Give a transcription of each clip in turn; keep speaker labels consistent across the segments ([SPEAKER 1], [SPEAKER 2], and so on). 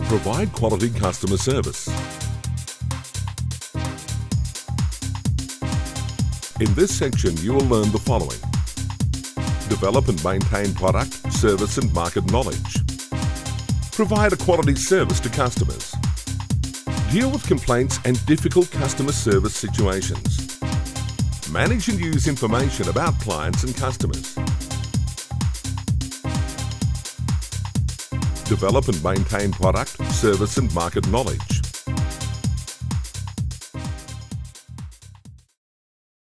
[SPEAKER 1] Provide quality customer service. In this section, you will learn the following. Develop and maintain product, service and market knowledge. Provide a quality service to customers. Deal with complaints and difficult customer service situations. Manage and use information about clients and customers. Develop and maintain product, service and market knowledge.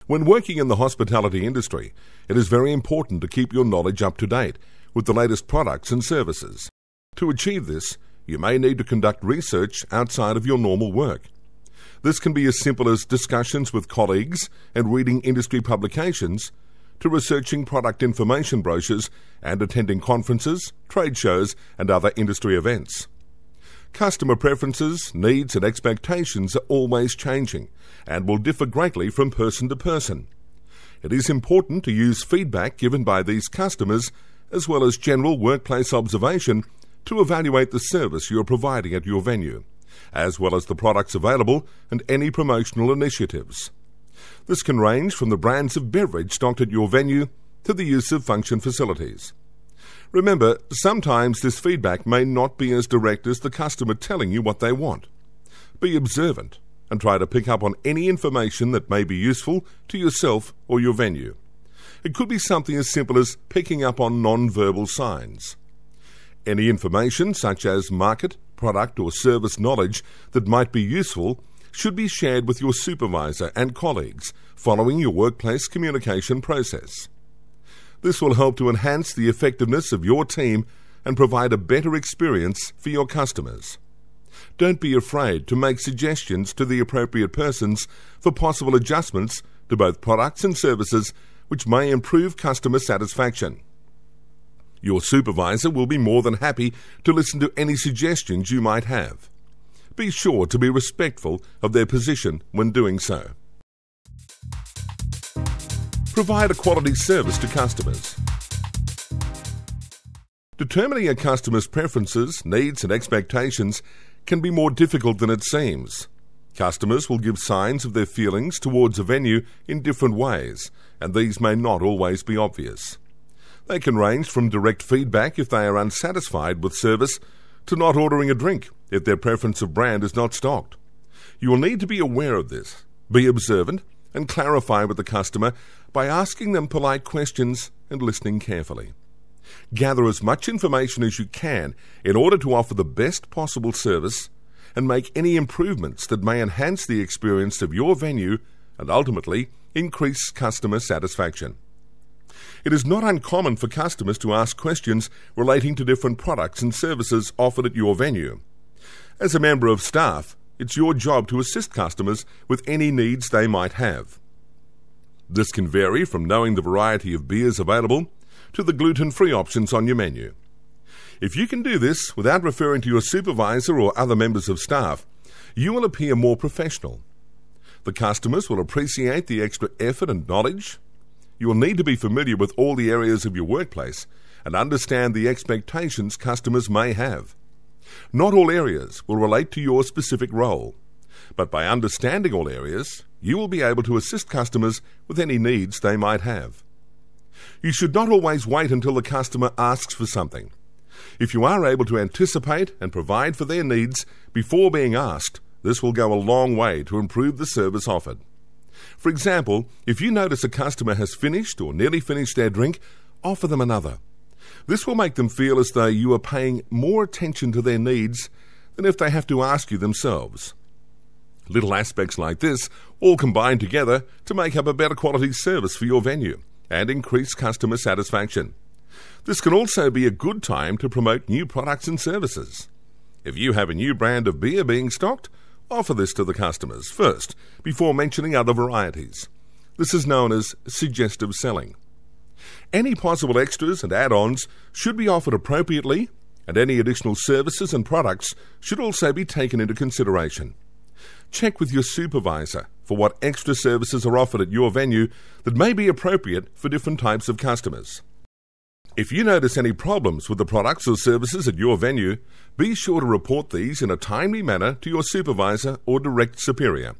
[SPEAKER 1] When working in the hospitality industry, it is very important to keep your knowledge up to date with the latest products and services. To achieve this, you may need to conduct research outside of your normal work. This can be as simple as discussions with colleagues and reading industry publications, to researching product information brochures and attending conferences, trade shows and other industry events. Customer preferences, needs and expectations are always changing and will differ greatly from person to person. It is important to use feedback given by these customers as well as general workplace observation to evaluate the service you are providing at your venue, as well as the products available and any promotional initiatives. This can range from the brands of beverage stocked at your venue to the use of function facilities. Remember, sometimes this feedback may not be as direct as the customer telling you what they want. Be observant and try to pick up on any information that may be useful to yourself or your venue. It could be something as simple as picking up on non-verbal signs. Any information such as market, product or service knowledge that might be useful should be shared with your supervisor and colleagues following your workplace communication process. This will help to enhance the effectiveness of your team and provide a better experience for your customers. Don't be afraid to make suggestions to the appropriate persons for possible adjustments to both products and services which may improve customer satisfaction. Your supervisor will be more than happy to listen to any suggestions you might have. Be sure to be respectful of their position when doing so. Provide a quality service to customers. Determining a customer's preferences, needs and expectations can be more difficult than it seems. Customers will give signs of their feelings towards a venue in different ways, and these may not always be obvious. They can range from direct feedback if they are unsatisfied with service to not ordering a drink if their preference of brand is not stocked. You will need to be aware of this, be observant, and clarify with the customer by asking them polite questions and listening carefully. Gather as much information as you can in order to offer the best possible service and make any improvements that may enhance the experience of your venue and ultimately increase customer satisfaction. It is not uncommon for customers to ask questions relating to different products and services offered at your venue. As a member of staff, it's your job to assist customers with any needs they might have. This can vary from knowing the variety of beers available to the gluten-free options on your menu. If you can do this without referring to your supervisor or other members of staff, you will appear more professional. The customers will appreciate the extra effort and knowledge. You will need to be familiar with all the areas of your workplace and understand the expectations customers may have. Not all areas will relate to your specific role, but by understanding all areas, you will be able to assist customers with any needs they might have. You should not always wait until the customer asks for something. If you are able to anticipate and provide for their needs before being asked, this will go a long way to improve the service offered. For example, if you notice a customer has finished or nearly finished their drink, offer them another. This will make them feel as though you are paying more attention to their needs than if they have to ask you themselves. Little aspects like this all combine together to make up a better quality service for your venue and increase customer satisfaction. This can also be a good time to promote new products and services. If you have a new brand of beer being stocked, offer this to the customers first before mentioning other varieties. This is known as suggestive selling. Any possible extras and add-ons should be offered appropriately, and any additional services and products should also be taken into consideration. Check with your supervisor for what extra services are offered at your venue that may be appropriate for different types of customers. If you notice any problems with the products or services at your venue, be sure to report these in a timely manner to your supervisor or direct superior.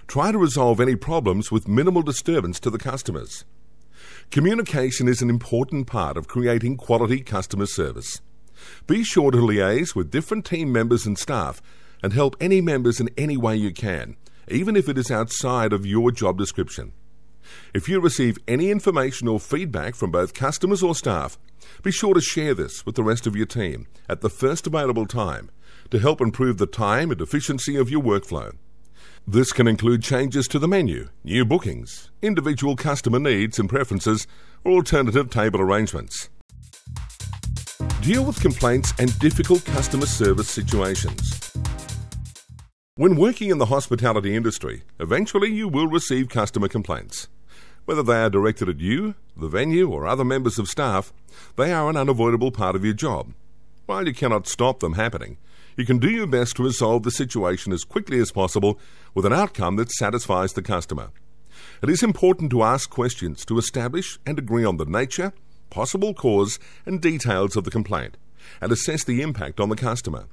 [SPEAKER 1] Try to resolve any problems with minimal disturbance to the customers. Communication is an important part of creating quality customer service. Be sure to liaise with different team members and staff and help any members in any way you can, even if it is outside of your job description. If you receive any information or feedback from both customers or staff, be sure to share this with the rest of your team at the first available time to help improve the time and efficiency of your workflow. This can include changes to the menu, new bookings, individual customer needs and preferences, or alternative table arrangements. Deal with complaints and difficult customer service situations. When working in the hospitality industry, eventually you will receive customer complaints. Whether they are directed at you, the venue, or other members of staff, they are an unavoidable part of your job. While you cannot stop them happening, you can do your best to resolve the situation as quickly as possible with an outcome that satisfies the customer. It is important to ask questions to establish and agree on the nature, possible cause, and details of the complaint, and assess the impact on the customer.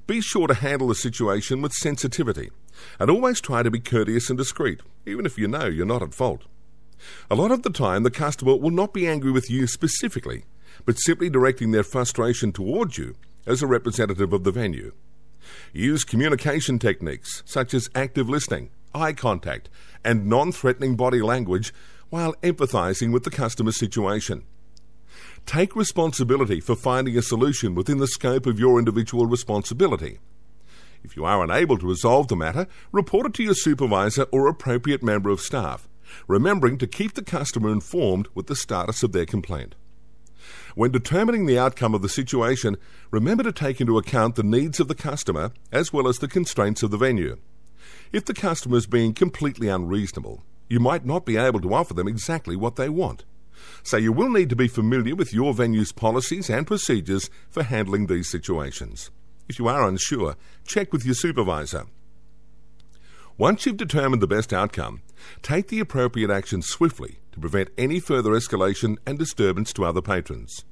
[SPEAKER 1] Be sure to handle the situation with sensitivity, and always try to be courteous and discreet, even if you know you're not at fault. A lot of the time, the customer will not be angry with you specifically, but simply directing their frustration towards you as a representative of the venue. Use communication techniques such as active listening, eye contact, and non-threatening body language while empathizing with the customer's situation. Take responsibility for finding a solution within the scope of your individual responsibility. If you are unable to resolve the matter, report it to your supervisor or appropriate member of staff, remembering to keep the customer informed with the status of their complaint. When determining the outcome of the situation, remember to take into account the needs of the customer as well as the constraints of the venue. If the customer is being completely unreasonable, you might not be able to offer them exactly what they want. So you will need to be familiar with your venue's policies and procedures for handling these situations. If you are unsure, check with your supervisor. Once you've determined the best outcome, take the appropriate action swiftly to prevent any further escalation and disturbance to other patrons.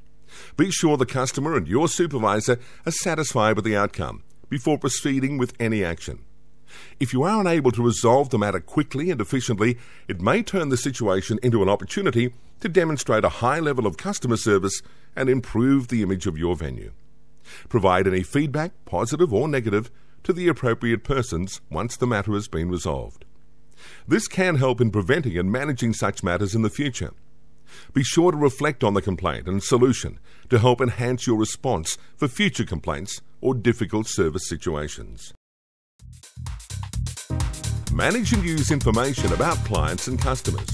[SPEAKER 1] Be sure the customer and your supervisor are satisfied with the outcome before proceeding with any action. If you are unable to resolve the matter quickly and efficiently, it may turn the situation into an opportunity to demonstrate a high level of customer service and improve the image of your venue. Provide any feedback, positive or negative, to the appropriate persons once the matter has been resolved. This can help in preventing and managing such matters in the future. Be sure to reflect on the complaint and solution to help enhance your response for future complaints or difficult service situations. Manage and use information about clients and customers.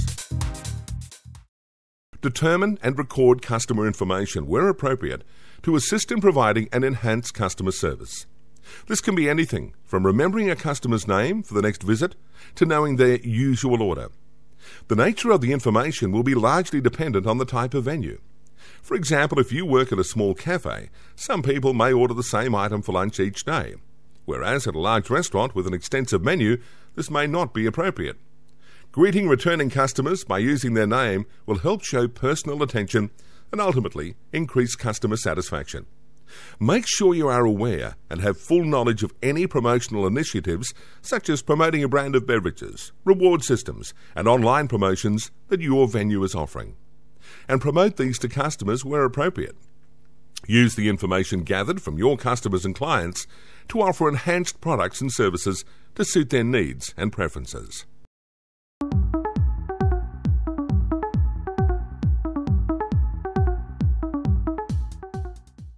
[SPEAKER 1] Determine and record customer information where appropriate to assist in providing an enhanced customer service. This can be anything from remembering a customer's name for the next visit to knowing their usual order. The nature of the information will be largely dependent on the type of venue. For example, if you work at a small cafe, some people may order the same item for lunch each day, whereas at a large restaurant with an extensive menu, this may not be appropriate. Greeting returning customers by using their name will help show personal attention and ultimately increase customer satisfaction. Make sure you are aware and have full knowledge of any promotional initiatives such as promoting a brand of beverages, reward systems, and online promotions that your venue is offering. And promote these to customers where appropriate. Use the information gathered from your customers and clients to offer enhanced products and services to suit their needs and preferences.